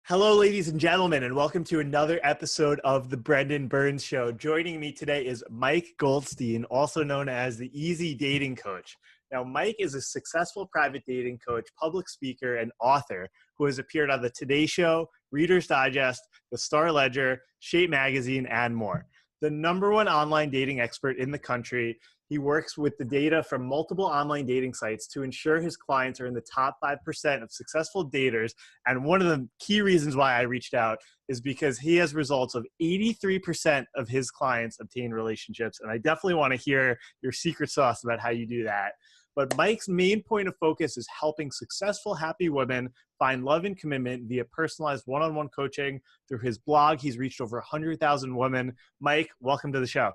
Hello, ladies and gentlemen, and welcome to another episode of The Brendan Burns Show. Joining me today is Mike Goldstein, also known as the Easy Dating Coach. Now, Mike is a successful private dating coach, public speaker, and author who has appeared on The Today Show, Reader's Digest, The Star Ledger, Shape Magazine, and more. The #1 online dating expert in the country, he works with the data from multiple online dating sites to ensure his clients are in the top 5% of successful daters. And one of the key reasons why I reached out is because he has results of 83% of his clients obtain relationships. And I definitely want to hear your secret sauce about how you do that. But Mike's main point of focus is helping successful, happy women find love and commitment via personalized one-on-one coaching. Through his blog, he's reached over 100,000 women. Mike, welcome to the show.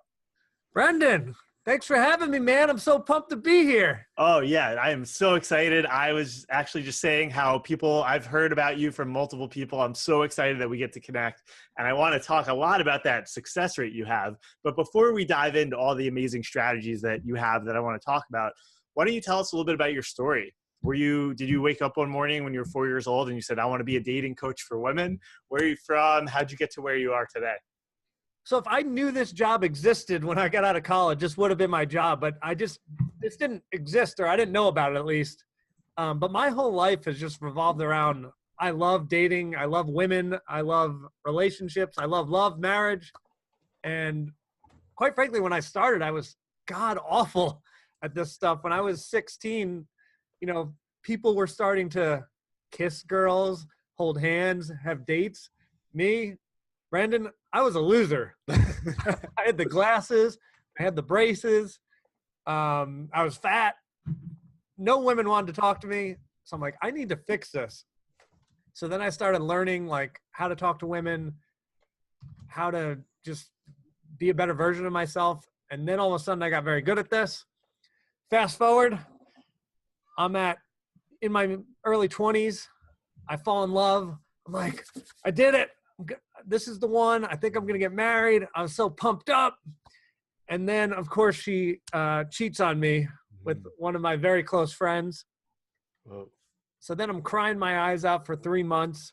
Brendan, thanks for having me, man. I'm so pumped to be here. Oh, yeah. I am so excited. I was actually just saying how I've heard about you from multiple people. I'm so excited that we get to connect. And I want to talk a lot about that success rate you have. But before we dive into all the amazing strategies that you have that I want to talk about, why don't you tell us a little bit about your story? Did you wake up one morning when you were 4 years old and you said, I want to be a dating coach for women? Where are you from? How'd you get to where you are today? So if I knew this job existed when I got out of college, this would have been my job. But this didn't exist, or I didn't know about it at least. But my whole life has just revolved around, I love dating. I love women. I love relationships. I love marriage. And quite frankly, when I started, I was god awful at this stuff. When I was 16, people were starting to kiss girls, hold hands, have dates. Me, Brendan, I was a loser. I had the glasses. I had the braces. I was fat. No women wanted to talk to me. So I'm like, I need to fix this. So then I started learning how to talk to women, how to just be a better version of myself. And then all of a sudden I got very good at this. Fast forward, I'm in my early 20s. I fall in love. I'm like, I did it. This is the one. I think I'm going to get married. I was so pumped up. And then, of course, she cheats on me with one of my very close friends. Whoa. So then I'm crying my eyes out for 3 months.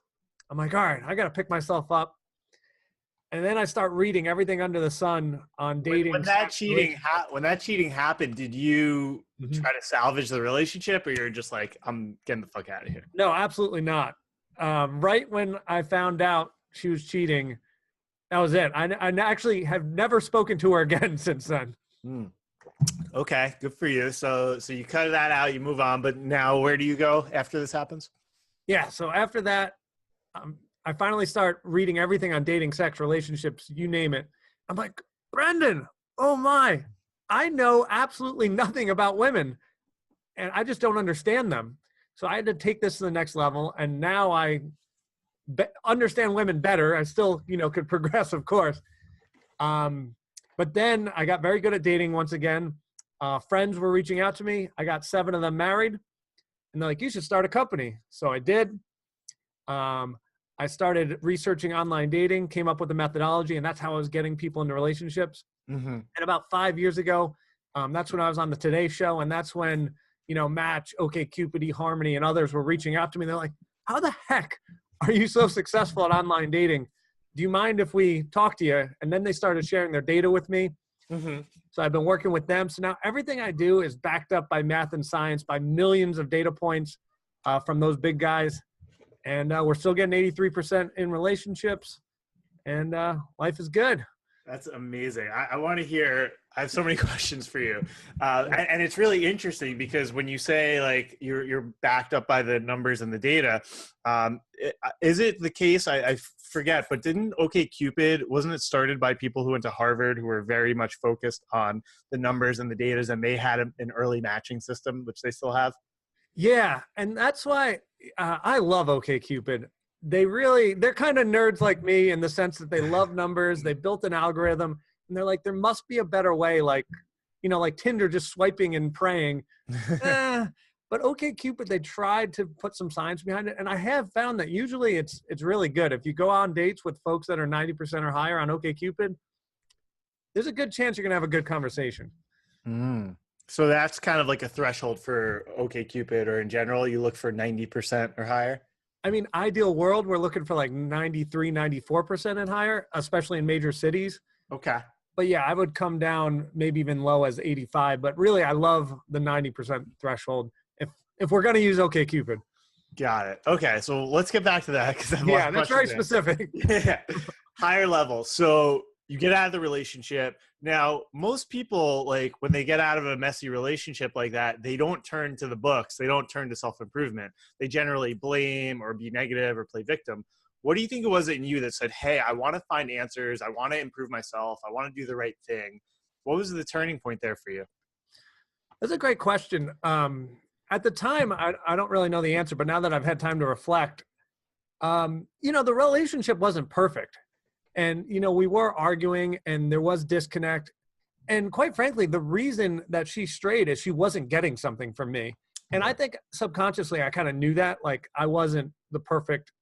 I'm like, all right, I got to pick myself up. And then I start reading everything under the sun on dating. When that cheating happened, did you try to salvage the relationship, or you're just like, I'm getting the fuck out of here? No, absolutely not. Right when I found out she was cheating, that was it. I actually have never spoken to her again since then. Okay, good for you. So you cut that out, you move on. But now where do you go after this happens? Yeah, so after that, I finally start reading everything on dating, sex, relationships, you name it. I'm like, Brendan, oh my, I know absolutely nothing about women, and I just don't understand them. So I had to take this to the next level, and now I understand women better. I still, could progress, of course. But then I got very good at dating once again. Friends were reaching out to me. I got 7 of them married, and they're like, you should start a company. So I did. I started researching online dating, came up with a methodology, and that's how I was getting people into relationships. And about 5 years ago, that's when I was on the Today Show, and that's when, Match, OkCupid, eHarmony, and others were reaching out to me. They're like, how the heck are you so successful at online dating? Do you mind if we talk to you? And then they started sharing their data with me. So I've been working with them. So now everything I do is backed up by math and science, by millions of data points from those big guys. And we're still getting 83% in relationships, and life is good. That's amazing. I want to hear, I have so many questions for you. And it's really interesting because when you say you're backed up by the numbers and the data, is it the case, I forget, but didn't OkCupid, wasn't it started by people who went to Harvard who were very much focused on the numbers and the data, and they had an early matching system, which they still have? Yeah, and that's why I love OkCupid. They're kind of nerds like me in the sense that they love numbers. They built an algorithm, and they're like, there must be a better way, like Tinder, just swiping and praying. But OkCupid, they tried to put some science behind it, and I have found that usually it's really good. If you go on dates with folks that are 90% or higher on OkCupid, there's a good chance you're going to have a good conversation. So that's kind of like a threshold for OkCupid, or in general, you look for 90% or higher? I mean, ideal world, we're looking for like 93, 94% and higher, especially in major cities. Okay. But yeah, I would come down maybe even low as 85. But really, I love the 90% threshold if we're going to use OkCupid. Got it. Okay. So let's get back to that because I have a lot Yeah, of that's very questions there. specific. Yeah. Higher level. So you get out of the relationship. Now, most people, like when they get out of a messy relationship like that, they don't turn to the books. They don't turn to self-improvement. They generally blame or be negative or play victim. What do you think it was in you that said, hey, I want to find answers. I want to improve myself. I want to do the right thing. What was the turning point there for you? That's a great question. At the time, I don't really know the answer, but now that I've had time to reflect, the relationship wasn't perfect. And, we were arguing and there was disconnect. And quite frankly, the reason that she strayed is she wasn't getting something from me. And I think subconsciously I kind of knew that, like I wasn't the perfect.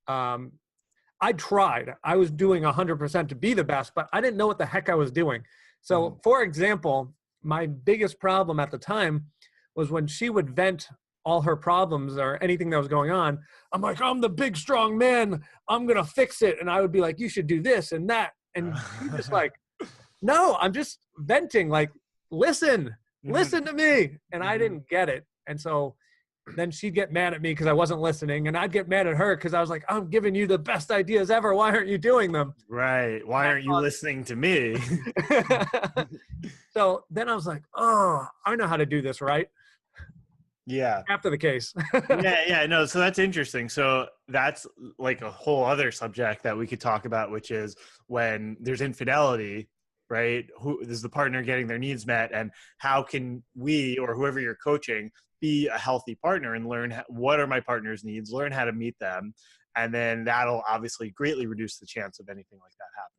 I tried. I was doing 100% to be the best, but I didn't know what the heck I was doing. So, for example, my biggest problem at the time was when she would vent all her problems or anything that was going on. I'm like, I'm the big, strong man. I'm going to fix it. And I would be like, you should do this and that. And she's just like, no, I'm just venting. Like, listen to me. And I didn't get it. And so then she'd get mad at me because I wasn't listening. And I'd get mad at her because I was like, I'm giving you the best ideas ever. Why aren't you doing them? Right. Why aren't you listening to me? So then I was like, oh, I know how to do this, right? Yeah. After the case. Yeah. No, so that's interesting. So that's like a whole other subject that we could talk about, which is when there's infidelity, right? Who is the partner getting their needs met, and how can we or whoever you're coaching be a healthy partner and learn what are my partner's needs, learn how to meet them. And then that'll obviously greatly reduce the chance of anything like that happening.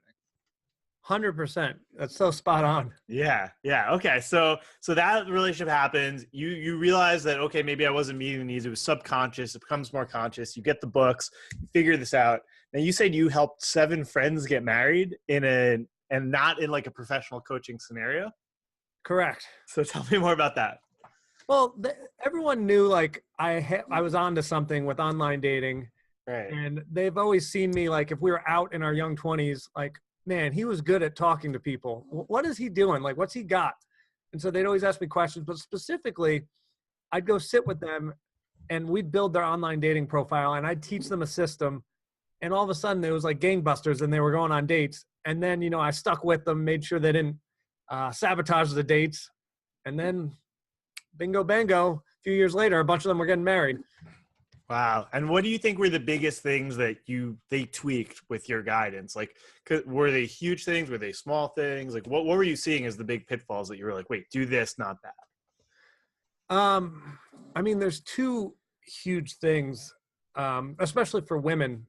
100%. That's so spot on. Yeah. Okay. So that relationship happens. You realize that, okay, maybe I wasn't meeting the needs. It was subconscious. It becomes more conscious. You get the books, you figure this out. Now you said you helped 7 friends get married and not in like a professional coaching scenario. Correct. So tell me more about that. Well, everyone knew like I was onto something with online dating. Right. And they've always seen me like if we were out in our young 20s, like, man, he was good at talking to people. What is he doing? Like, what's he got? And so they'd always ask me questions, but specifically, I'd go sit with them and we'd build their online dating profile and I'd teach them a system. And all of a sudden it was like gangbusters and they were going on dates. And then, I stuck with them, made sure they didn't sabotage the dates. And then bingo, bango, a few years later, a bunch of them were getting married. Wow. And what do you think were the biggest things that they tweaked with your guidance? Like, were they huge things? Were they small things? Like, what were you seeing as the big pitfalls that you were like, wait, do this, not that? I mean, there's 2 huge things, especially for women.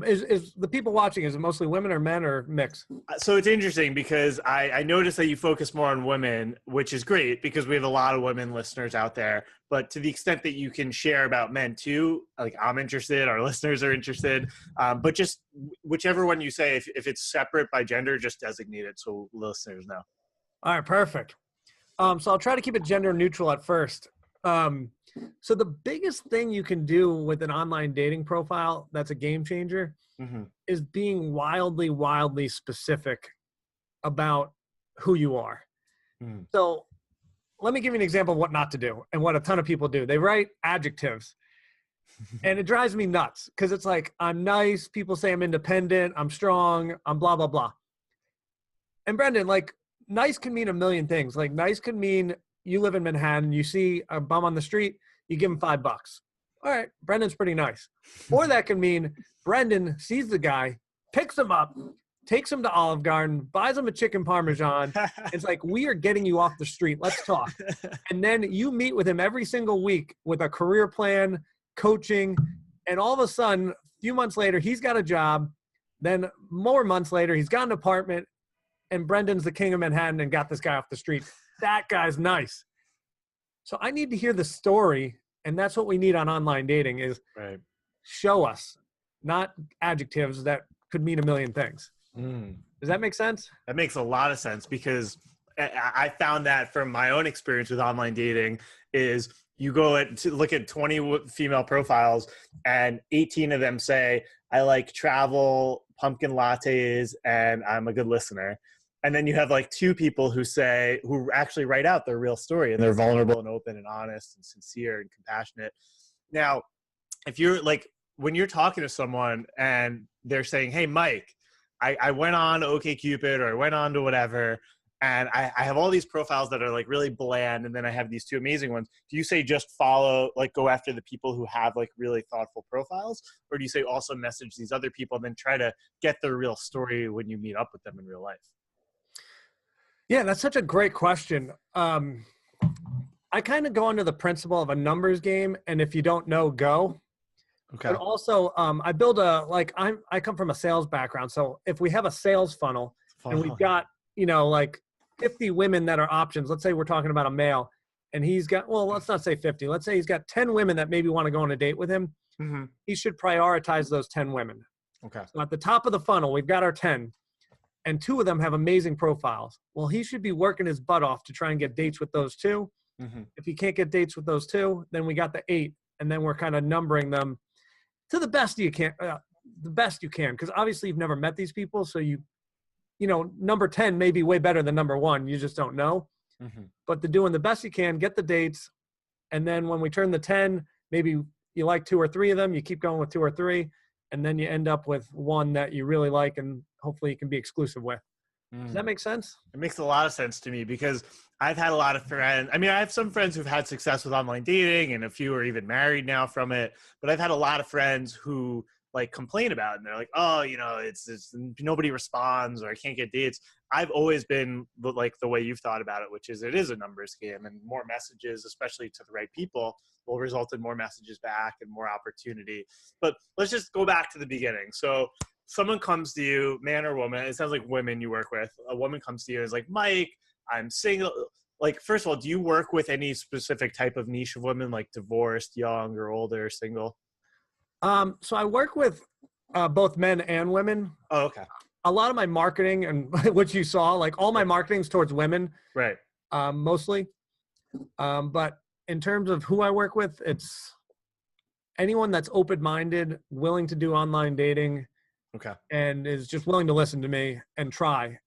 Is the people watching, is it mostly women or men or mix? So it's interesting because I noticed that you focus more on women, which is great because we have a lot of women listeners out there. But to the extent that you can share about men too, like I'm interested, our listeners are interested. But just whichever one you say, if it's separate by gender, just designate it so listeners know. All right, perfect. So I'll try to keep it gender neutral at first. So the biggest thing you can do with an online dating profile that's a game changer is being wildly, wildly specific about who you are. So let me give you an example of what not to do and what a ton of people do. They write adjectives and it drives me nuts because it's like, I'm nice. People say I'm independent. I'm strong. I'm blah, blah, blah. And Brendan, like, nice can mean a million things. Like, nice could mean you live in Manhattan, you see a bum on the street, you give him $5. All right, Brendan's pretty nice. Or that can mean Brendan sees the guy, picks him up, takes him to Olive Garden, buys him a chicken parmesan. It's like, we are getting you off the street. Let's talk. And then you meet with him every single week with a career plan, coaching, and all of a sudden, a few months later, he's got a job. Then more months later, he's got an apartment, and Brendan's the king of Manhattan and got this guy off the street. That guy's nice. So I need to hear the story, and that's what we need on online dating is show us, not adjectives that could mean a million things. Does that make sense? That makes a lot of sense because I found that from my own experience with online dating is you go to look at 20 female profiles and 18 of them say, I like travel, pumpkin lattes, and I'm a good listener. And then you have like 2 people who actually write out their real story, and they're vulnerable and open and honest and sincere and compassionate. Now, if you're like, when you're talking to someone and they're saying, hey, Mike, I went on to OkCupid, or I went on to whatever, and I have all these profiles that are like really bland, and then I have these 2 amazing ones. Do you say just follow, like go after the people who have like really thoughtful profiles? Or do you say also message these other people and then try to get their real story when you meet up with them in real life? Yeah, that's such a great question. I kind of go under the principle of a numbers game, and if you don't know, go. Okay. But also, I build I come from a sales background. So if we have a sales funnel and we've got, like 50 women that are options, let's say we're talking about a male, and he's got, well, let's not say 50. Let's say he's got 10 women that maybe want to go on a date with him. Mm-hmm. He should prioritize those 10 women. Okay. So at the top of the funnel, we've got our 10, and 2 of them have amazing profiles. Well, he should be working his butt off to try and get dates with those 2. Mm-hmm. If he can't get dates with those 2, then we got the 8, and then we're kind of numbering them to the best you can, because obviously you've never met these people, so number 10 may be way better than number 1. You just don't know. Mm-hmm. But they're doing the best you can, get the dates, and then when we turn the 10, maybe you like 2 or 3 of them, you keep going with 2 or 3, and then you end up with one that you really like and hopefully you can be exclusive with. Does that make sense? It makes a lot of sense to me, because I've had a lot of friends. I mean, I have some friends who've had success with online dating, and a few are even married now from it. But I've had a lot of friends who like complain about it, and they're like, oh, it's nobody responds, or I can't get dates. I've always been like the way you've thought about it, which is it is a numbers game, and more messages, especially to the right people, will result in more messages back and more opportunity. But let's just go back to the beginning. So someone comes to you, man or woman, it sounds like women you work with. A woman comes to you and is like, Mike, I'm single. Like, first of all, do you work with any specific type of niche of women, like divorced, young, or older, single? So I work with both men and women. Oh, okay. A lot of my marketing and what you saw, like all my marketing's towards women. Right. Mostly. But in terms of who I work with, it's anyone that's open-minded, willing to do online dating. Okay. And is just willing to listen to me and try.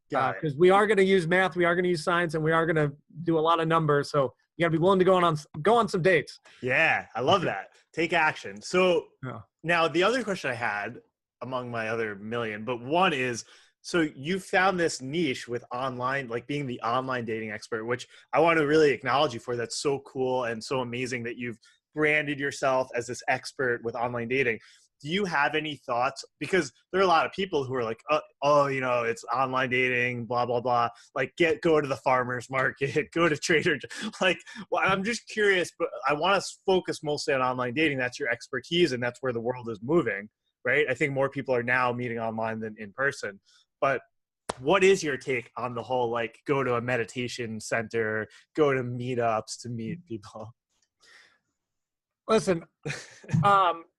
Because we are going to use math, we are going to use science, and we are going to do a lot of numbers. So you got to be willing to go on some dates. Yeah, I love that. Take action. So yeah. Now the other question I had, among my other million, but one is, so you found this niche with online, like being the online dating expert, which I want to really acknowledge you for. That's so cool and so amazing that you've branded yourself as this expert with online dating. Do you have any thoughts? Because there are a lot of people who are like, it's online dating, blah, blah, blah. Like go to the farmer's market, go to Trader. Like, well, I'm just curious, but I want to focus mostly on online dating. That's your expertise, and that's where the world is moving, right? I think more people are now meeting online than in person. But what is your take on the whole, like, go to a meditation center, go to meetups to meet people? Listen,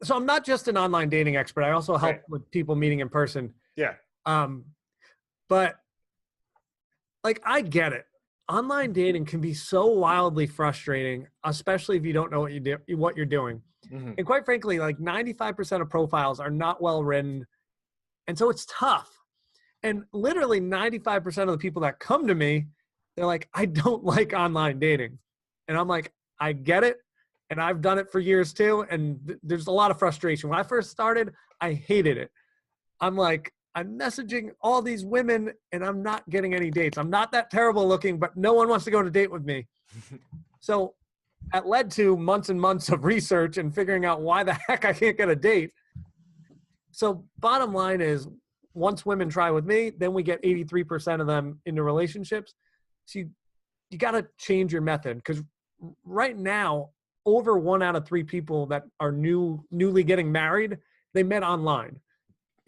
so I'm not just an online dating expert. I also help with people meeting in person. Yeah. But like, I get it. Online dating can be so wildly frustrating, especially if you don't know what you're doing. Mm-hmm. And quite frankly, like 95% of profiles are not well written. And so it's tough. And literally 95% of the people that come to me, they're like, I don't like online dating. And I'm like, I get it. And I've done it for years too. And there's a lot of frustration. When I first started, I hated it. I'm like, I'm messaging all these women and I'm not getting any dates. I'm not that terrible looking, but no one wants to go on a date with me. So that led to months and months of research and figuring out why the heck I can't get a date. So bottom line is, once women try with me, then we get 83% of them into relationships. So you got to change your method, because right now, over 1 out of 3 people that are newly getting married, they met online.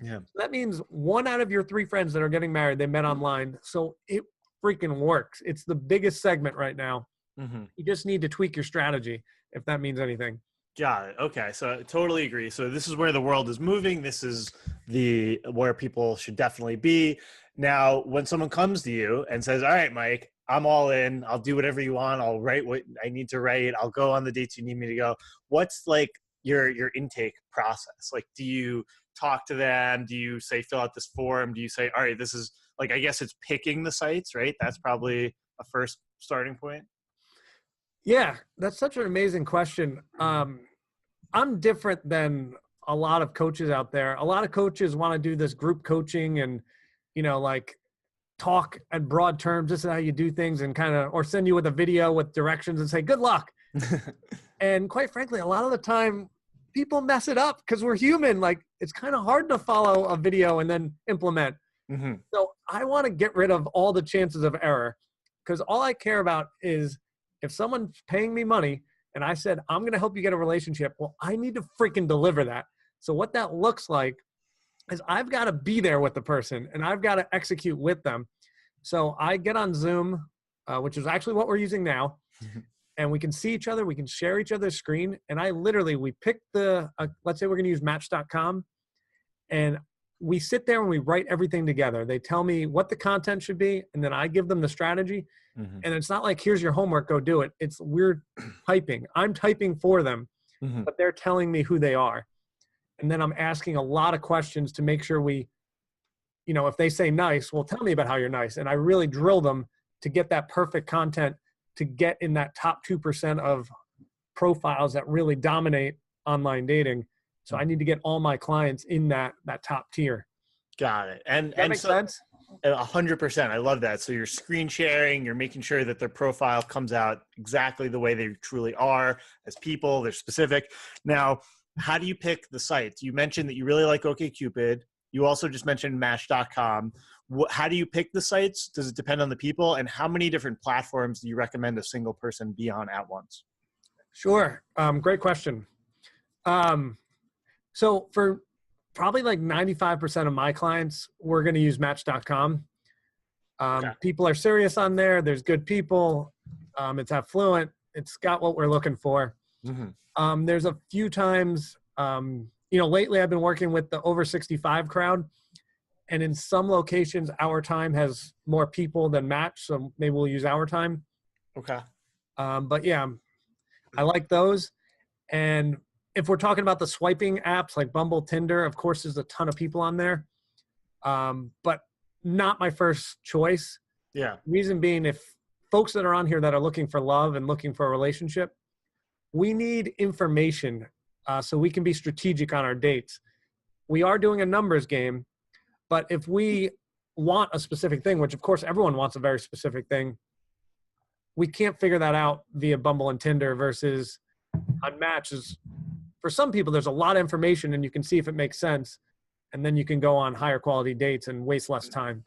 Yeah. So that means 1 out of your 3 friends that are getting married, they met online. So it freaking works. It's the biggest segment right now. Mm-hmm. You just need to tweak your strategy, if that means anything. Got it. Okay. So I totally agree. So this is where the world is moving. This is where people should definitely be. Now, when someone comes to you and says, all right, Mike, I'm all in. I'll do whatever you want. I'll write what I need to write. I'll go on the dates you need me to go. What's like your intake process? Like, do you talk to them? Do you say, fill out this form? Do you say, all right, this is like, I guess it's picking the sites, right? That's probably a first starting point. Yeah, that's such an amazing question. I'm different than a lot of coaches out there. A lot of coaches want to do this group coaching and, like talk in broad terms. This is how you do things and or send you with a video with directions and say, good luck. And quite frankly, a lot of the time people mess it up because we're human. Like, it's kind of hard to follow a video and then implement. Mm-hmm. So I want to get rid of all the chances of error, because all I care about is if someone's paying me money and I said, I'm going to help you get a relationship, well, I need to freaking deliver that. So what that looks like is I've got to be there with the person and I've got to execute with them. So I get on Zoom, which is actually what we're using now. And we can see each other. We can share each other's screen. And we pick let's say we're going to use Match.com. And we sit there and we write everything together. They tell me what the content should be. And then I give them the strategy. Mm-hmm. And it's not like, here's your homework, go do it. It's we're typing. I'm typing for them, mm-hmm. but they're telling me who they are. And then I'm asking a lot of questions to make sure if they say nice, well, tell me about how you're nice. And I really drill them to get that perfect content, to get in that top 2% of profiles that really dominate online dating. So I need to get all my clients in that top tier. Got it. And that makes sense? 100%. I love that. So you're screen sharing, you're making sure that their profile comes out exactly the way they truly are as people, they're specific. Now, how do you pick the sites? You mentioned that you really like OkCupid. You also just mentioned Match.com. How do you pick the sites? Does it depend on the people? And how many different platforms do you recommend a single person be on at once? Sure. Great question. So for probably like 95% of my clients, we're going to use Match.com. Okay. People are serious on there. There's good people. It's affluent. It's got what we're looking for. Mm-hmm. There's a few times, lately I've been working with the over 65 crowd. And in some locations, Our Time has more people than Match. So maybe we'll use Our Time. Okay. But yeah, I like those. And if we're talking about the swiping apps like Bumble, Tinder, of course, there's a ton of people on there. But not my first choice. Yeah. Reason being, if folks that are on here that are looking for love and looking for a relationship, we need information so we can be strategic on our dates. We are doing a numbers game, but if we want a specific thing, which of course everyone wants a very specific thing, we can't figure that out via Bumble and Tinder versus on Matches. For some people, there's a lot of information and you can see if it makes sense. And then you can go on higher quality dates and waste less time.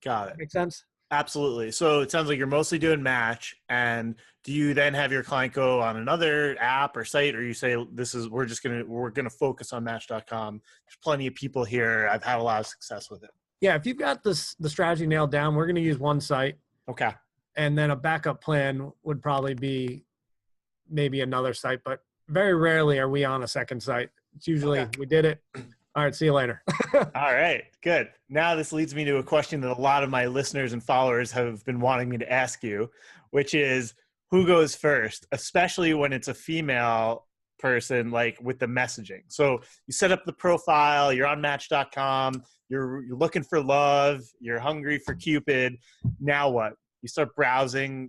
Got it. Make sense? Absolutely. So it sounds like you're mostly doing Match. And do you then have your client go on another app or site, or you say, we're going to focus on Match.com. There's plenty of people here. I've had a lot of success with it. Yeah. If you've got the strategy nailed down, we're going to use one site. Okay. And then a backup plan would probably be maybe another site, but very rarely are we on a second site. It's usually we did it. All right. See you later. All right. Good. Now this leads me to a question that a lot of my listeners and followers have been wanting me to ask you, which is who goes first, especially when it's a female person, like with the messaging. So you set up the profile, you're on Match.com, you're looking for love, you're hungry for Cupid. Now what? You start browsing,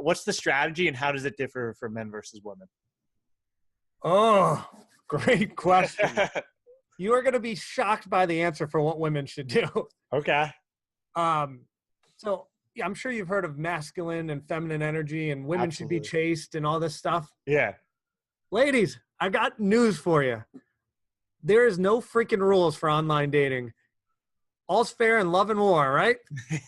what's the strategy and how does it differ for men versus women? Oh, great question. You are going to be shocked by the answer for what women should do. Okay. So yeah, I'm sure you've heard of masculine and feminine energy and women Absolutely. Should be chaste and all this stuff. Yeah. Ladies, I got news for you. There is no freaking rules for online dating. All's fair in love and war, right?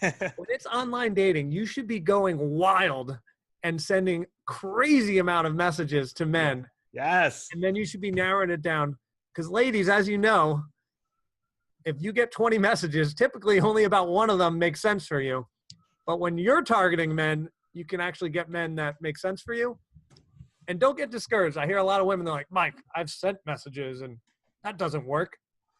When it's online dating, you should be going wild and sending crazy amount of messages to men. Yes. And then you should be narrowing it down. Because ladies, as you know, if you get 20 messages, typically only about one of them makes sense for you. But when you're targeting men, you can actually get men that make sense for you. And don't get discouraged. I hear a lot of women, they're like, Mike, I've sent messages and that doesn't work.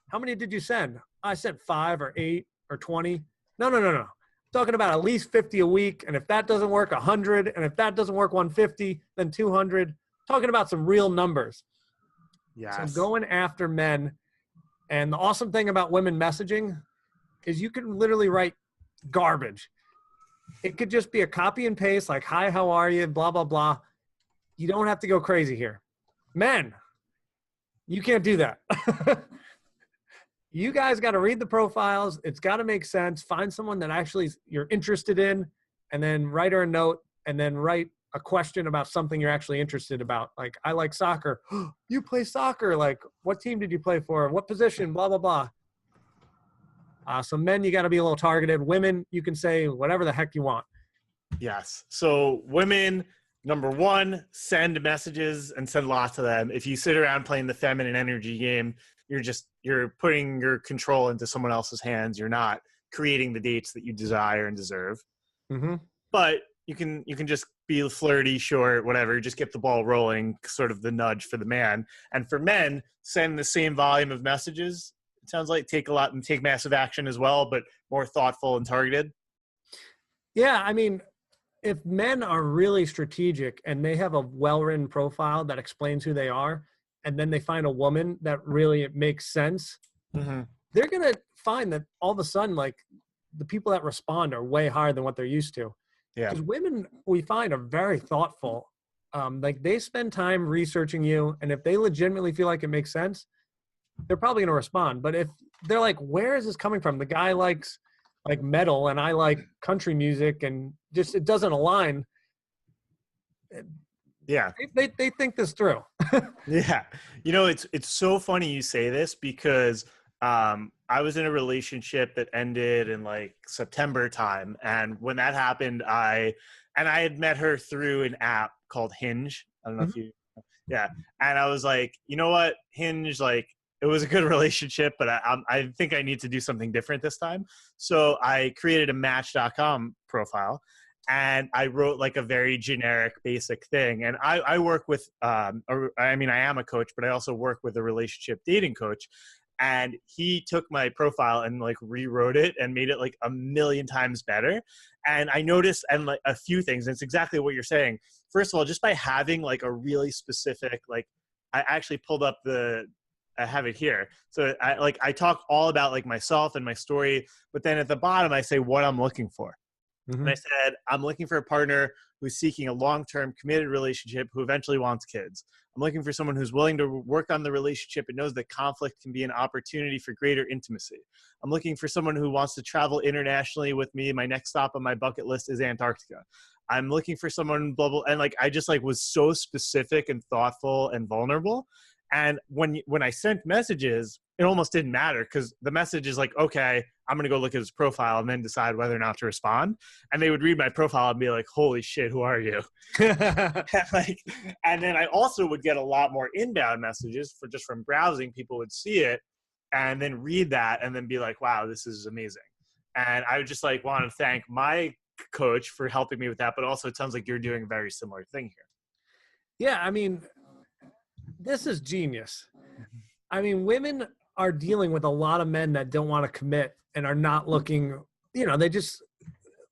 How many did you send? I sent 5 or 8 or 20. No. Talking about at least 50 a week. And if that doesn't work, 100. And if that doesn't work, 150, then 200. Talking about some real numbers. Yes. So going after men. And the awesome thing about women messaging is you can literally write garbage. It could just be a copy and paste, like, hi, how are you? Blah, blah, blah. You don't have to go crazy here. Men, you can't do that. You guys got to read the profiles. It's got to make sense. Find someone that actually you're interested in, and then write her a note, and then write a question about something you're actually interested about. Like, I like soccer. You play soccer. Like, what team did you play for? What position? Blah, blah, blah. So men, you got to be a little targeted. Women, you can say whatever the heck you want. Yes. So women, number one, send messages and send lots of them. If you sit around playing the feminine energy game, you're putting your control into someone else's hands. You're not creating the dates that you desire and deserve. Mm-hmm. But you can just be flirty, short, whatever. Just get the ball rolling, sort of the nudge for the man. And for men, send the same volume of messages. It sounds like take massive action as well, but more thoughtful and targeted. Yeah, I mean, if men are really strategic and they have a well-written profile that explains who they are, and then they find a woman that really makes sense, Mm-hmm. they're going to find that all of a sudden, like, the people that respond are way higher than what they're used to. Yeah. Because women, we find, are very thoughtful. Like, they spend time researching you, and if they legitimately feel like it makes sense, they're probably going to respond. But if they're like, where is this coming from? The guy likes like metal and I like country music, and just it doesn't align. Yeah. They think this through. Yeah. You know, it's so funny you say this because I was in a relationship that ended in like September time. And when that happened, I had met her through an app called Hinge. I don't know if you, yeah. And I was like, you know what, Hinge, like, it was a good relationship, but I think I need to do something different this time. So I created a Match.com profile, and I wrote like a very generic, basic thing. And I work with, I am a coach, but I also work with a relationship dating coach. And he took my profile and like rewrote it and made it like a million times better. And I noticed, and like a few things, and it's exactly what you're saying. First of all, just by having like a really specific, like, I actually pulled up I have it here. So I talk all about like myself and my story, but then at the bottom I say what I'm looking for. Mm-hmm. And I said, I'm looking for a partner who's seeking a long-term committed relationship who eventually wants kids. I'm looking for someone who's willing to work on the relationship and knows that conflict can be an opportunity for greater intimacy. I'm looking for someone who wants to travel internationally with me. My next stop on my bucket list is Antarctica. I'm looking for someone global. And like, I just like was so specific and thoughtful and vulnerable. And when I sent messages, it almost didn't matter because the message is like, okay, I'm going to go look at his profile and then decide whether or not to respond. And they would read my profile and be like, holy shit, who are you? And then I also would get a lot more inbound messages from browsing. People would see it and then read that and then be like, wow, this is amazing. And I would just like want to thank my coach for helping me with that. But also it sounds like you're doing a very similar thing here. Yeah, I mean, this is genius. I mean, women are dealing with a lot of men that don't want to commit and are not looking, they just,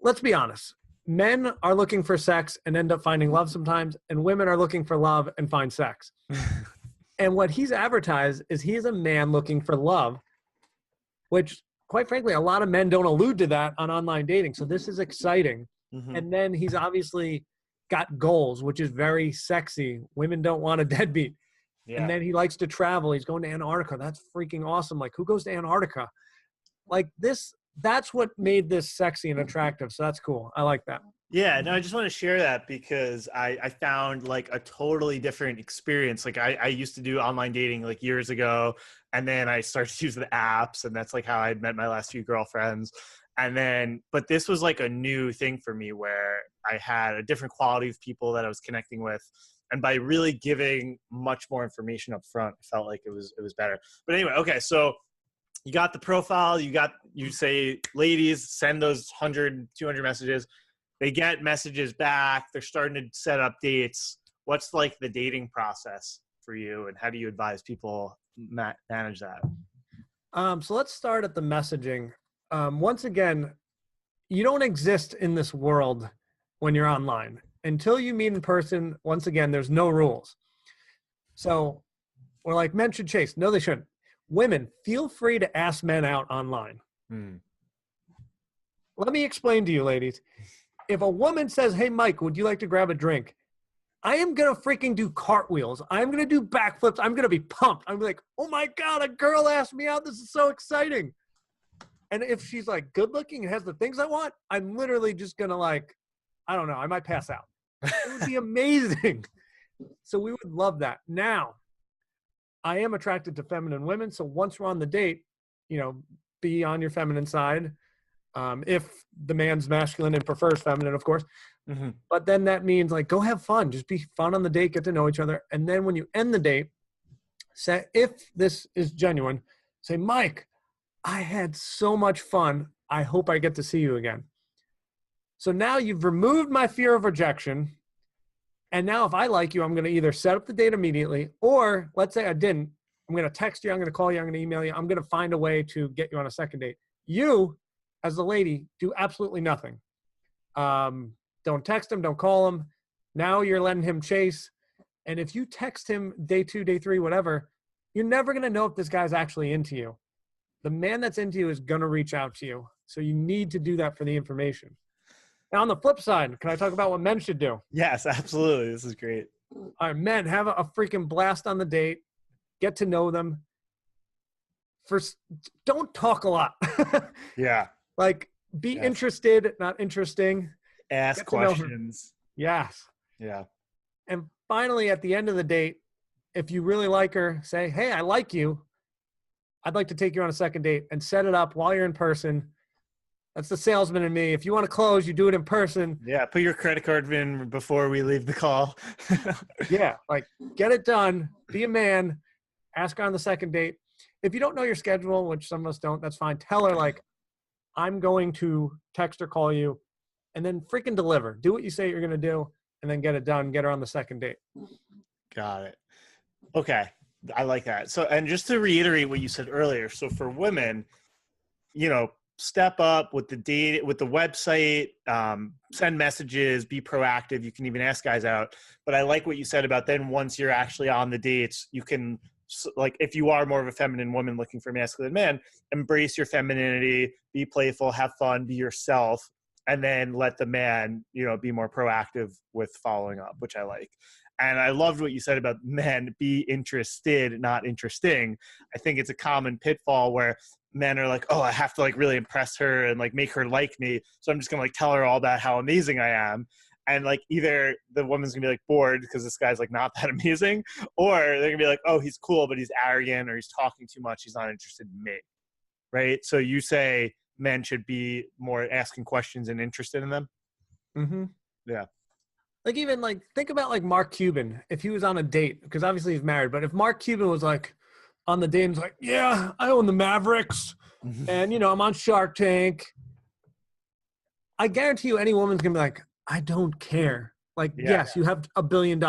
let's be honest. Men are looking for sex and end up finding love sometimes, and women are looking for love and find sex. And what he's advertised is he's a man looking for love, which, quite frankly, a lot of men don't allude to that on online dating. So this is exciting. Mm-hmm. And then he's obviously got goals, which is very sexy. Women don't want a deadbeat. Yeah. And then he likes to travel. He's going to Antarctica. That's freaking awesome. Like, who goes to Antarctica? Like this, that's what made this sexy and attractive. So that's cool. I like that. Yeah, no, I just want to share that because I found like a totally different experience. Like I used to do online dating like years ago, and then I started to use the apps, and that's like how I met my last few girlfriends. And then, but this was like a new thing for me where I had a different quality of people that I was connecting with. And by really giving much more information up front, I felt like it was better. But anyway, okay, so you got the profile, you say, ladies, send those 100, 200 messages. They get messages back. They're starting to set up dates. What's like the dating process for you, and how do you advise people manage that? So let's start at the messaging. Once again, you don't exist in this world when you're online. Until you meet in person, once again, there's no rules. So we're like, men should chase. No, they shouldn't. Women, feel free to ask men out online. Let me explain to you, ladies. If a woman says, hey, Mike, would you like to grab a drink? I am going to freaking do cartwheels. I'm going to do backflips. I'm going to be pumped. I'm like, oh my God, a girl asked me out. This is so exciting. And if she's like good looking and has the things I want, I'm literally just going to like, I don't know, I might pass out. It would be amazing. So we would love that. Now, I am attracted to feminine women. So once we're on the date, you know, be on your feminine side. If the man's masculine and prefers feminine, of course. But then that means like, go have fun. Just be fun on the date, get to know each other. And then when you end the date, say, if this is genuine, say, Mike, I had so much fun. I hope I get to see you again. So now you've removed my fear of rejection. And now if I like you, I'm going to either set up the date immediately, or let's say I didn't, I'm going to text you, I'm going to call you, I'm going to email you. I'm going to find a way to get you on a second date. You, as the lady, do absolutely nothing. Don't text him, don't call him. Now you're letting him chase. And if you text him day 2, day 3, whatever, you're never going to know if this guy's actually into you. The man that's into you is going to reach out to you. So you need to do that for the information. Now, on the flip side, can I talk about what men should do? Yes, absolutely. This is great. All right, men, have a freaking blast on the date. Get to know them. First, don't talk a lot. Yeah. Like, be interested, not interesting. Ask questions. Yes. Yeah. And finally, at the end of the date, if you really like her, say, hey, I like you. I'd like to take you on a second date, and set it up while you're in person. That's the salesman in me. If you want to close, you do it in person. Yeah, put your credit card in before we leave the call. Yeah, like get it done. Be a man. Ask her on the second date. If you don't know your schedule, which some of us don't, that's fine. Tell her, like, I'm going to text or call you, and then freaking deliver. Do what you say you're going to do, and then get it done. Get her on the second date. Got it. Okay. I like that. So, and just to reiterate what you said earlier, so for women, you know, step up with the date, with the website, send messages, be proactive. You can even ask guys out. But I like what you said about then once you're actually on the dates, you can, like, if you are more of a feminine woman looking for a masculine man, embrace your femininity, be playful, have fun, be yourself, and then let the man, you know, be more proactive with following up, which I like. And I loved what you said about men, be interested, not interesting. I think it's a common pitfall where men are like, oh, I have to like really impress her and like make her like me. So I'm just going to like tell her all about how amazing I am. And like either the woman's going to be like bored because this guy's like not that amazing, or they're going to be like, oh, he's cool, but he's arrogant, or he's talking too much. He's not interested in me. Right. So you say men should be more asking questions and interested in them. Mm-hmm. Yeah. Like even like think about like Mark Cuban, if he was on a date, because obviously he's married, but if Mark Cuban was like on the date and was like, yeah, I own the Mavericks and, you know, I'm on Shark Tank, I guarantee you any woman's gonna be like, I don't care. Like, yes, you have $1 billion.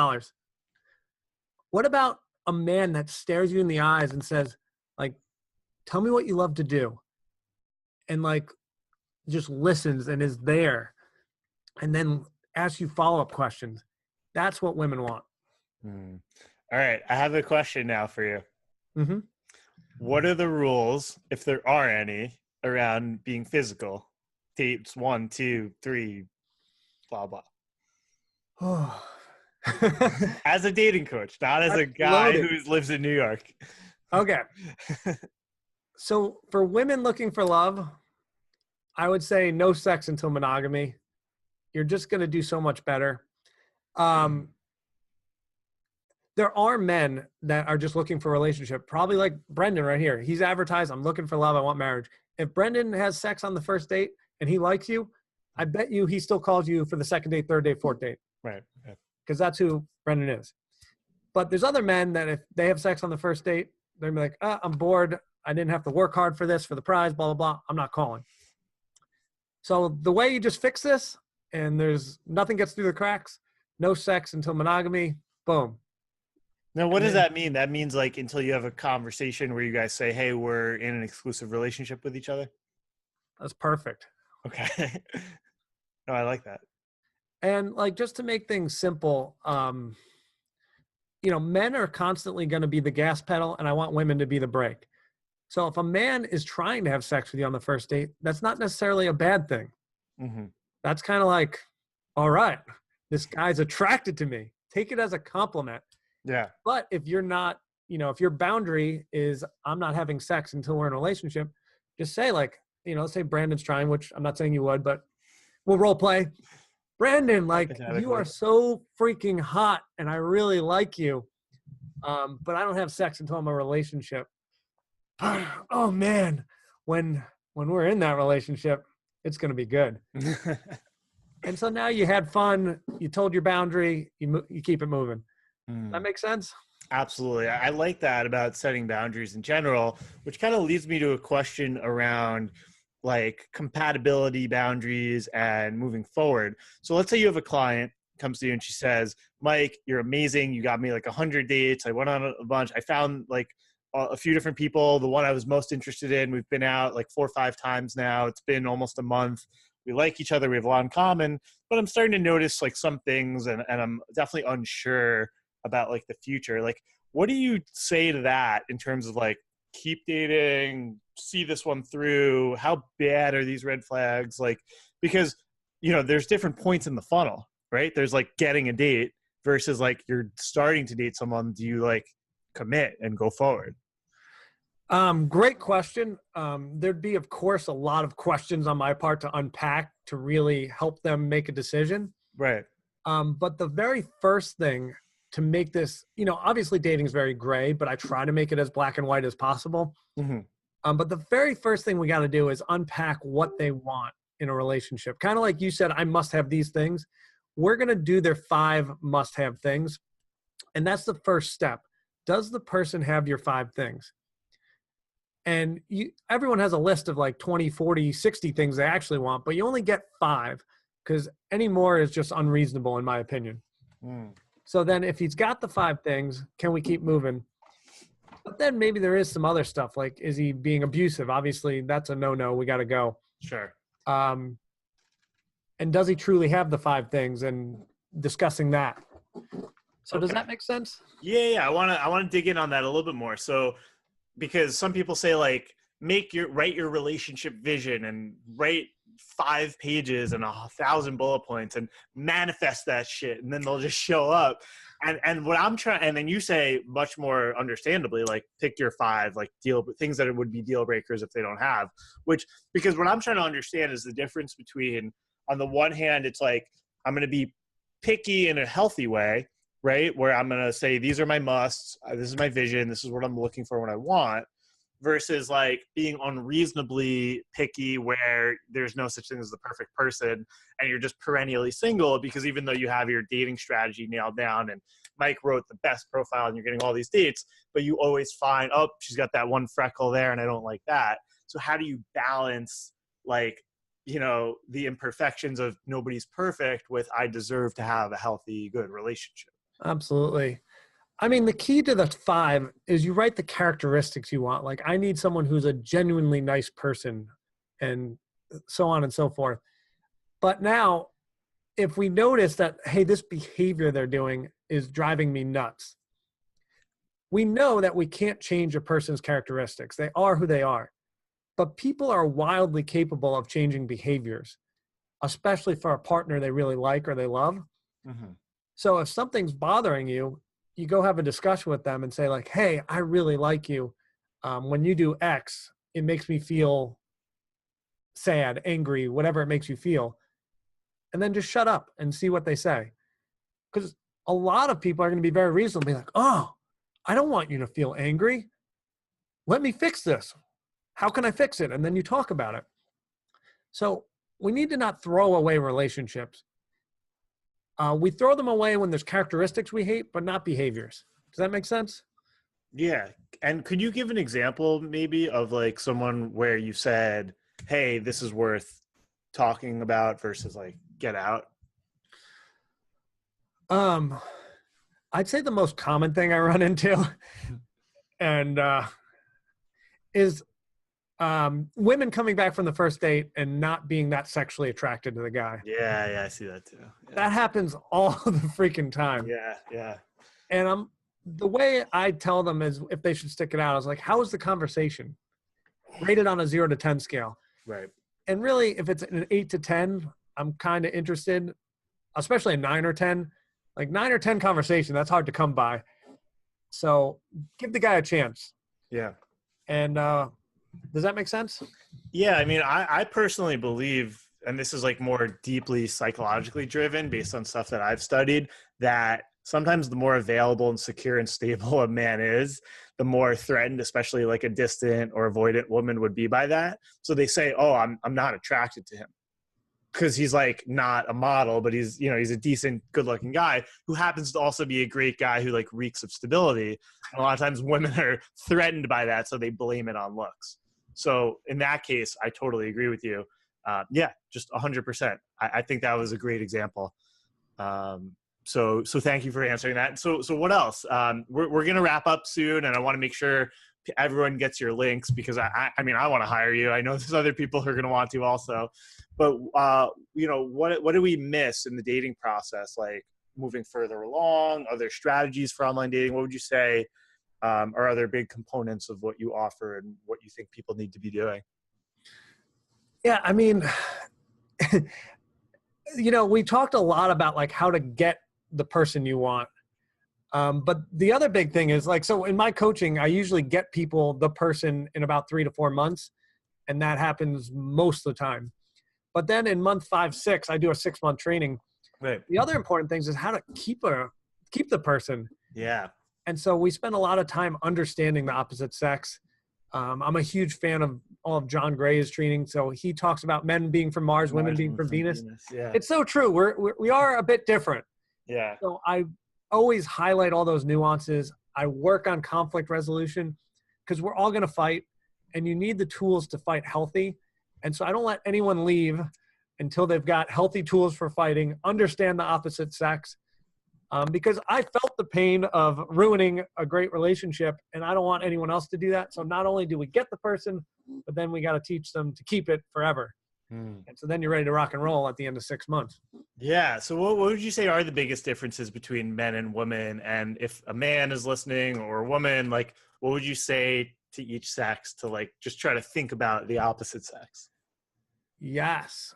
What about a man that stares you in the eyes and says, like, tell me what you love to do, and like just listens and is there, and then ask you follow-up questions? That's what women want. All right. I have a question now for you. Mm-hmm. What are the rules, if there are any, around being physical? Dates 1, 2, 3, blah, blah. As a dating coach, not as a guy who lives in New York. Okay. So for women looking for love, I would say no sex until monogamy. You're just going to do so much better. There are men that are just looking for a relationship, probably like Brendan right here. He's advertised, I'm looking for love, I want marriage. If Brendan has sex on the first date and he likes you, I bet you he still calls you for the second date, third date, fourth date. Right. Because that's who Brendan is. But there's other men that if they have sex on the first date, they're going to be like, I'm bored. I didn't have to work hard for this, for the prize, blah, blah, blah. I'm not calling. So the way you just fix this, and there's nothing gets through the cracks, no sex until monogamy, boom. Now, what does that mean? That means like until you have a conversation where you guys say, hey, we're in an exclusive relationship with each other? That's perfect. Okay. No, I like that. And like, just to make things simple, men are constantly going to be the gas pedal, and I want women to be the brake. So if a man is trying to have sex with you on the first date, that's not necessarily a bad thing. Mm-hmm. That's kind of like, all right, this guy's attracted to me. Take it as a compliment. Yeah. But if you're not, if your boundary is I'm not having sex until we're in a relationship, just say like, let's say Brandon's trying, which I'm not saying you would, but we'll role play. Brandon, like, you are so freaking hot and I really like you. But I don't have sex until I'm in a relationship. Oh man, when we're in that relationship, it's going to be good. And so now you had fun, you told your boundary, you keep it moving. That makes sense? Absolutely. I like that about setting boundaries in general, which kind of leads me to a question around like compatibility boundaries and moving forward. So let's say you have a client comes to you and she says, Mike, you're amazing. You got me like 100 dates. I went on a bunch. I found like a few different people. The one I was most interested in, we've been out like 4 or 5 times now. It's been almost a month. We like each other. We have a lot in common, but I'm starting to notice like some things and I'm definitely unsure about like the future. Like, what do you say to that in terms of like keep dating, see this one through? How bad are these red flags? Like, because there's different points in the funnel, right? There's like getting a date versus like you're starting to date someone. Do you like commit and go forward? Great question. There'd be, of course, a lot of questions on my part to unpack to really help them make a decision. Right. But the very first thing to make this, obviously dating is very gray, but I try to make it as black and white as possible. Mm-hmm. But the very first thing we got to do is unpack what they want in a relationship. Kind of like you said, I must have these things. We're going to do their 5 must-have things. And that's the first step. Does the person have your 5 things? And everyone has a list of like 20, 40, 60 things they actually want, but you only get 5 because any more is just unreasonable in my opinion. So then if he's got the 5 things, can we keep moving? But then maybe there is some other stuff, like, is he being abusive? Obviously, that's a no-no. We got to go. Sure. And does he truly have the 5 things, and discussing that. So does that make sense? Yeah. I want to dig in on that a little bit more. So, because some people say like, write your relationship vision and write 5 pages and 1,000 bullet points and manifest that shit. And then they'll just show up. And what I'm trying, and then you say much more understandably, like pick your 5, like things that would be deal breakers if they don't have, because what I'm trying to understand is the difference between, on the one hand, it's like, I'm going to be picky in a healthy way, right? Where I'm going to say, these are my musts. This is my vision. This is what I'm looking for, what I want. Versus like being unreasonably picky where there's no such thing as the perfect person and you're just perennially single, because even though you have your dating strategy nailed down and Mike wrote the best profile and you're getting all these dates, but you always find, oh, she's got that one freckle there and I don't like that. So how do you balance like, the imperfections of nobody's perfect with I deserve to have a healthy, good relationship? Absolutely. I mean, the key to the 5 is you write the characteristics you want. Like, I need someone who's a genuinely nice person and so on and so forth. But now, if we notice that, hey, this behavior they're doing is driving me nuts, we know that we can't change a person's characteristics. They are who they are. But people are wildly capable of changing behaviors, especially for a partner they really like or they love. Mm-hmm. So if something's bothering you, you go have a discussion with them and say like, hey, I really like you. When you do X, it makes me feel sad, angry, whatever it makes you feel. And then just shut up and see what they say. Because a lot of people are going to be very reasonable, be like, oh, I don't want you to feel angry. Let me fix this. How can I fix it? And then you talk about it. So we need to not throw away relationships. We throw them away when there's characteristics we hate, but not behaviors. Does that make sense? Yeah. And could you give an example maybe of like someone where you said, hey, this is worth talking about versus like get out? I'd say the most common thing I run into and is women coming back from the first date and not being that sexually attracted to the guy. Yeah, I see that too. Yeah. That happens all the freaking time. Yeah. And the way I tell them is if they should stick it out, I was like, how was the conversation? Rated on a 0 to 10 scale. Right. And really, if it's an 8 to 10, I'm kind of interested, especially a 9 or 10. Like 9 or 10 conversation, that's hard to come by. So give the guy a chance. Yeah. And does that make sense? Yeah, I mean, I personally believe, and this is like more deeply psychologically driven based on stuff that I've studied, that sometimes the more available and secure and stable a man is, the more threatened, especially like a distant or avoidant woman would be by that. So they say, oh, I'm not attracted to him because he's like not a model, but he's a decent, good looking guy who happens to also be a great guy who like reeks of stability. And a lot of times women are threatened by that. So they blame it on looks. So in that case, I totally agree with you. Yeah, just 100%. I think that was a great example. So thank you for answering that. So what else? We're going to wrap up soon, and I want to make sure everyone gets your links because I mean, I want to hire you. I know there's other people who are going to want to also, but what do we miss in the dating process? Like moving further along, other strategies for online dating? What would you say are other big components of what you offer and what you think people need to be doing? Yeah, I mean, we talked a lot about like how to get the person you want. But the other big thing is like, so in my coaching, I usually get people the person in about 3 to 4 months. And that happens most of the time. But then in month 5, 6, I do a 6-month training. Right. The other important things is how to keep the person. Yeah. And so we spend a lot of time understanding the opposite sex. I'm a huge fan of all of John Gray's training. So he talks about men being from Mars, women being from Venus. Yeah. It's so true. We are a bit different. Yeah. So I always highlight all those nuances. I work on conflict resolution because we're all going to fight and you need the tools to fight healthy. And so I don't let anyone leave until they've got healthy tools for fighting, understand the opposite sex, because I felt the pain of ruining a great relationship and I don't want anyone else to do that. So not only do we get the person, but then we got to teach them to keep it forever. And so then you're ready to rock and roll at the end of 6 months. Yeah. So what would you say are the biggest differences between men and women? And if a man is listening or a woman, like what would you say to each sex to like just try to think about the opposite sex? Yes.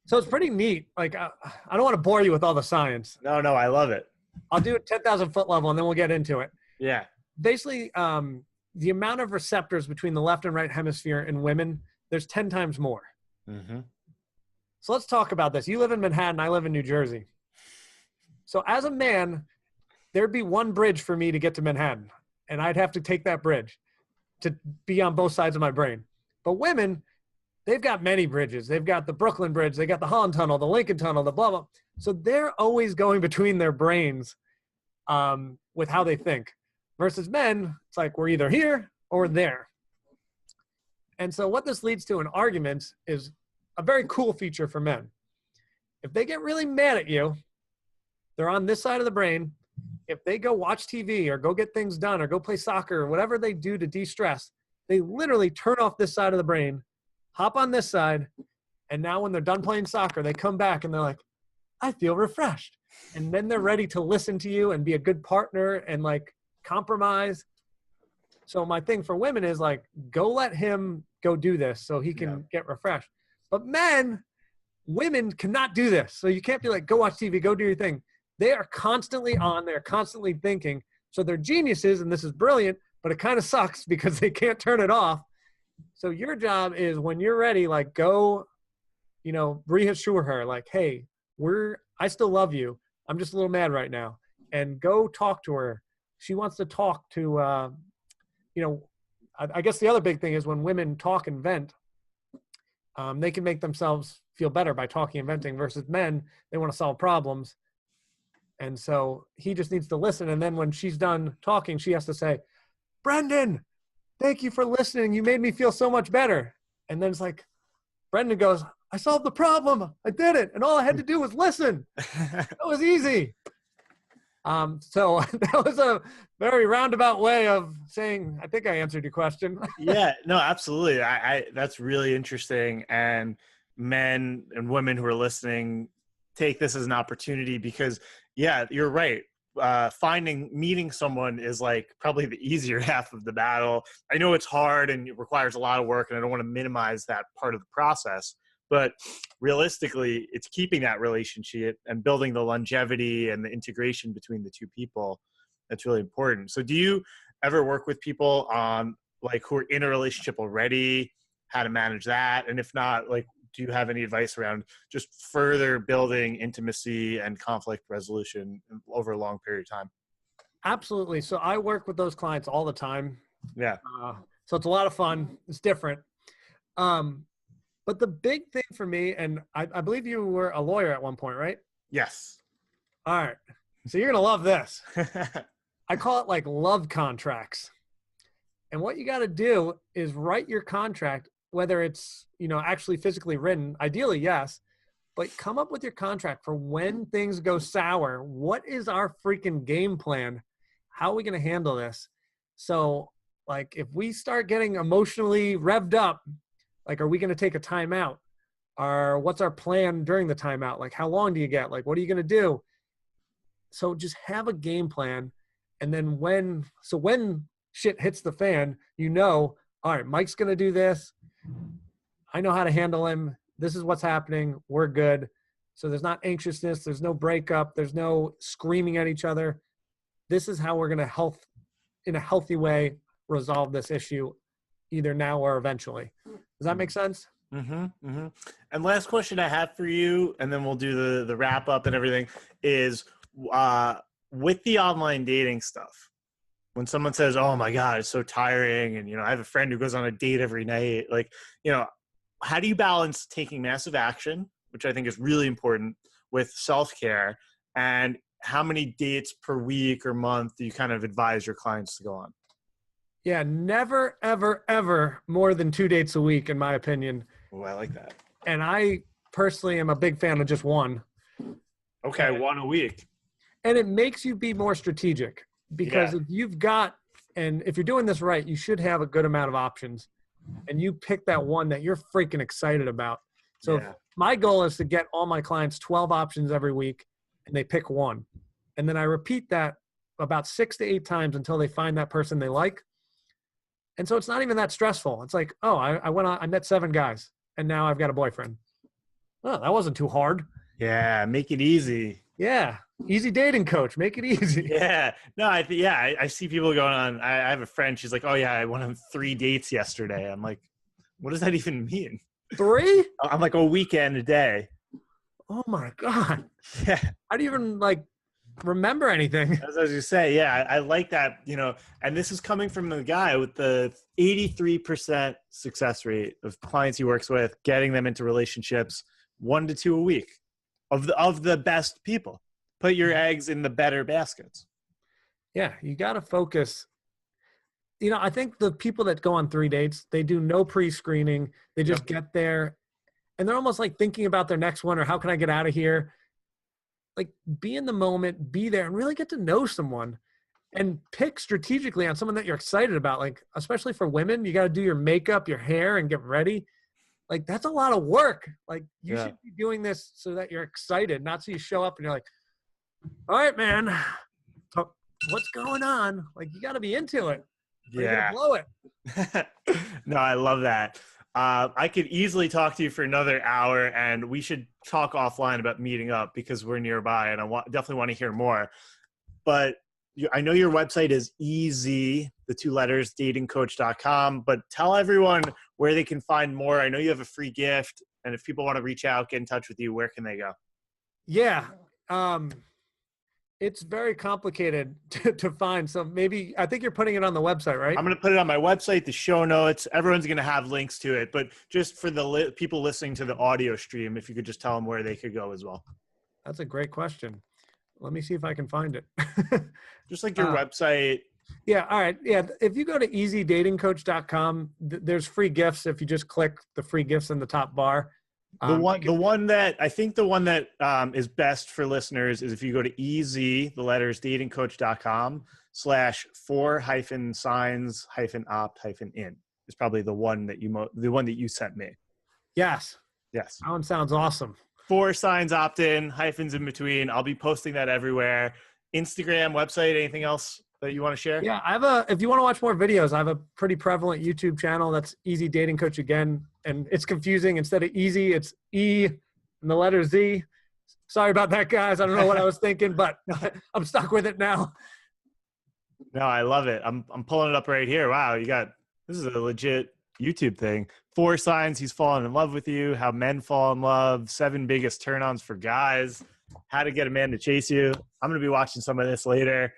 So it's pretty neat. Like I don't want to bore you with all the science. No, I love it. I'll do it 10,000 foot level and then we'll get into it. Yeah. Basically, the amount of receptors between the left and right hemisphere in women, there's 10 times more. Mm-hmm. So let's talk about this. You live in Manhattan. I live in New Jersey. So as a man, there'd be one bridge for me to get to Manhattan. And I'd have to take that bridge to be on both sides of my brain. But women, they've got many bridges. They've got the Brooklyn Bridge. They got the Holland Tunnel, the Lincoln Tunnel, the blah, blah. So they're always going between their brains with how they think. Versus men, it's like we're either here or there. And so what this leads to in arguments is a very cool feature for men. If they get really mad at you, they're on this side of the brain. If they go watch TV or go get things done or go play soccer or whatever they do to de-stress, they literally turn off this side of the brain, hop on this side, and now when they're done playing soccer, they come back and they're like, I feel refreshed. And then they're ready to listen to you and be a good partner and like compromise. So my thing for women is like, go let him go do this so he can get refreshed. But women cannot do this. So you can't be like, go watch TV, go do your thing. They are constantly on, they're constantly thinking. So they're geniuses and this is brilliant, but it kind of sucks because they can't turn it off. So your job is when you're ready, like go, reassure her like, hey, I still love you. I'm just a little mad right now. And go talk to her. She wants to talk to, I guess the other big thing is when women talk and vent, they can make themselves feel better by talking and venting versus men, they want to solve problems. And so he just needs to listen. And then when she's done talking, she has to say, Brendan, thank you for listening. You made me feel so much better. And then it's like, Brendan goes, I solved the problem. I did it. And all I had to do was listen. That was easy. So that was a very roundabout way of saying, I think I answered your question. Yeah, no, absolutely. That's really interesting. And men and women who are listening, take this as an opportunity because, yeah, you're right. Meeting someone is like probably the easier half of the battle. I know it's hard and it requires a lot of work, and I don't want to minimize that part of the process. But realistically, it's keeping that relationship and building the longevity and the integration between the two people. That's really important. So do you ever work with people on like who are in a relationship already, how to manage that? And if not, like, do you have any advice around just further building intimacy and conflict resolution over a long period of time? Absolutely. So I work with those clients all the time. Yeah. So it's a lot of fun. It's different. But the big thing for me, and I believe you were a lawyer at one point, right? Yes. All right. So you're going to love this. I call it like love contracts. And what you got to do is write your contract, whether it's, actually physically written, ideally, yes, but come up with your contract for when things go sour. What is our freaking game plan? How are we going to handle this? So like if we start getting emotionally revved up, like, are we going to take a timeout? Or what's our plan during the timeout? Like, how long do you get? Like, what are you going to do? So just have a game plan. And then when shit hits the fan, all right, Mike's going to do this. I know how to handle him. This is what's happening. We're good. So there's not anxiousness. There's no breakup. There's no screaming at each other. This is how we're going to in a healthy way, resolve this issue either now or eventually. Does that make sense? Mm-hmm, mm-hmm. And last question I have for you, and then we'll do the wrap up and everything, is with the online dating stuff, when someone says, oh my God, it's so tiring, and I have a friend who goes on a date every night, like, how do you balance taking massive action, which I think is really important, with self-care, and how many dates per week or month do you kind of advise your clients to go on? Yeah, never, ever, ever more than 2 dates a week, in my opinion. Oh, I like that. And I personally am a big fan of just one. Okay, one a week. And it makes you be more strategic because if you're doing this right, you should have a good amount of options. And you pick that one that you're freaking excited about. So my goal is to get all my clients 12 options every week, and they pick one. And then I repeat that about 6 to 8 times until they find that person they like. And so it's not even that stressful. It's like, oh, I met 7 guys and now I've got a boyfriend. Oh, that wasn't too hard. Yeah. Make it easy. Yeah. Easy dating coach. Make it easy. Yeah. No, I see people going on. I have a friend. She's like, oh yeah, I went on 3 dates yesterday. I'm like, what does that even mean? 3? I'm like, a weekend a day. Oh my God. Yeah. How do you even remember anything? As you say, yeah, I like that, and this is coming from the guy with the 83% success rate of clients he works with, getting them into relationships 1 to 2 a week of the best people. Put your eggs in the better baskets. Yeah, you got to focus. I think the people that go on 3 dates, they do no pre-screening. They just get there and they're almost like thinking about their next one or how can I get out of here? Like, be in the moment, be there, and really get to know someone and pick strategically on someone that you're excited about. Like, especially for women, you got to do your makeup, your hair, and get ready. Like, that's a lot of work. Like, you should be doing this so that you're excited, not so you show up and you're like, all right, man, what's going on? Like, you got to be into it. Yeah. Blow it. No, I love that. I could easily talk to you for another hour, and we should talk offline about meeting up because we're nearby, and I definitely want to hear more. But I know your website is easy, the 2 letters, datingcoach.com, but tell everyone where they can find more. I know you have a free gift, and if people want to reach out, get in touch with you, where can they go? Yeah. It's very complicated to find. So maybe, I think you're putting it on the website, right? I'm going to put it on my website, the show notes. Everyone's going to have links to it. But just for the people listening to the audio stream, if you could just tell them where they could go as well. That's a great question. Let me see if I can find it. Just like your website. Yeah. All right. Yeah. If you go to easydatingcoach.com, there's free gifts. If you just click the free gifts in the top bar, The one that I think is best for listeners is if you go to the letters datingcoach.com/4-signs-opt-in is probably the one that you sent me. Yes. Yes. That one sounds awesome. 4 signs opt-in, hyphens in between. I'll be posting that everywhere. Instagram, website, anything else that you want to share? Yeah, if you want to watch more videos, I have a pretty prevalent YouTube channel that's Easy Dating Coach again. And it's confusing. Instead of easy, it's E and the letter Z. Sorry about that, guys. I don't know what I was thinking, but I'm stuck with it now. No, I love it. I'm pulling it up right here. Wow, this is a legit YouTube thing. 4 signs he's fallen in love with you, how men fall in love, 7 biggest turn-ons for guys, how to get a man to chase you. I'm going to be watching some of this later.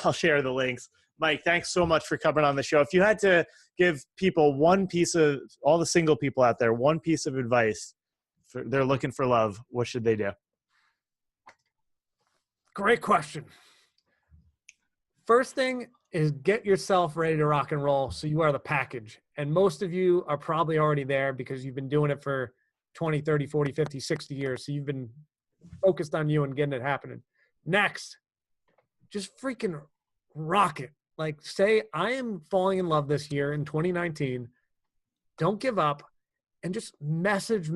I'll share the links. Mike, thanks so much for coming on the show. If you had to give people all the single people out there, one piece of advice, they're looking for love, what should they do? Great question. First thing is get yourself ready to rock and roll so you are the package. And most of you are probably already there because you've been doing it for 20, 30, 40, 50, 60 years. So you've been focused on you and getting it happening. Next, just freaking rock it. Like, say, I am falling in love this year in 2019. Don't give up and just message.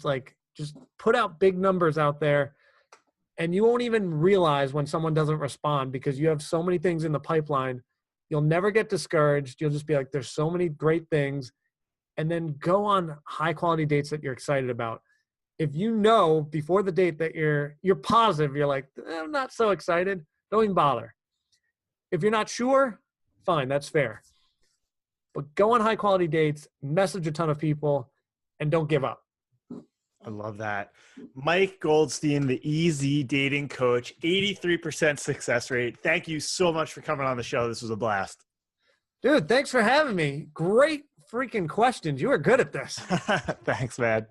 Like, just put out big numbers out there. And you won't even realize when someone doesn't respond because you have so many things in the pipeline. You'll never get discouraged. You'll just be like, there's so many great things. And then go on high quality dates that you're excited about. If you know before the date that you're positive, you're like, I'm not so excited, don't even bother. If you're not sure, fine, that's fair. But go on high quality dates, message a ton of people, and don't give up. I love that. Mike Goldstein, the Easy Dating Coach, 83% success rate. Thank you so much for coming on the show. This was a blast. Dude, thanks for having me. Great freaking questions. You were good at this. Thanks, man.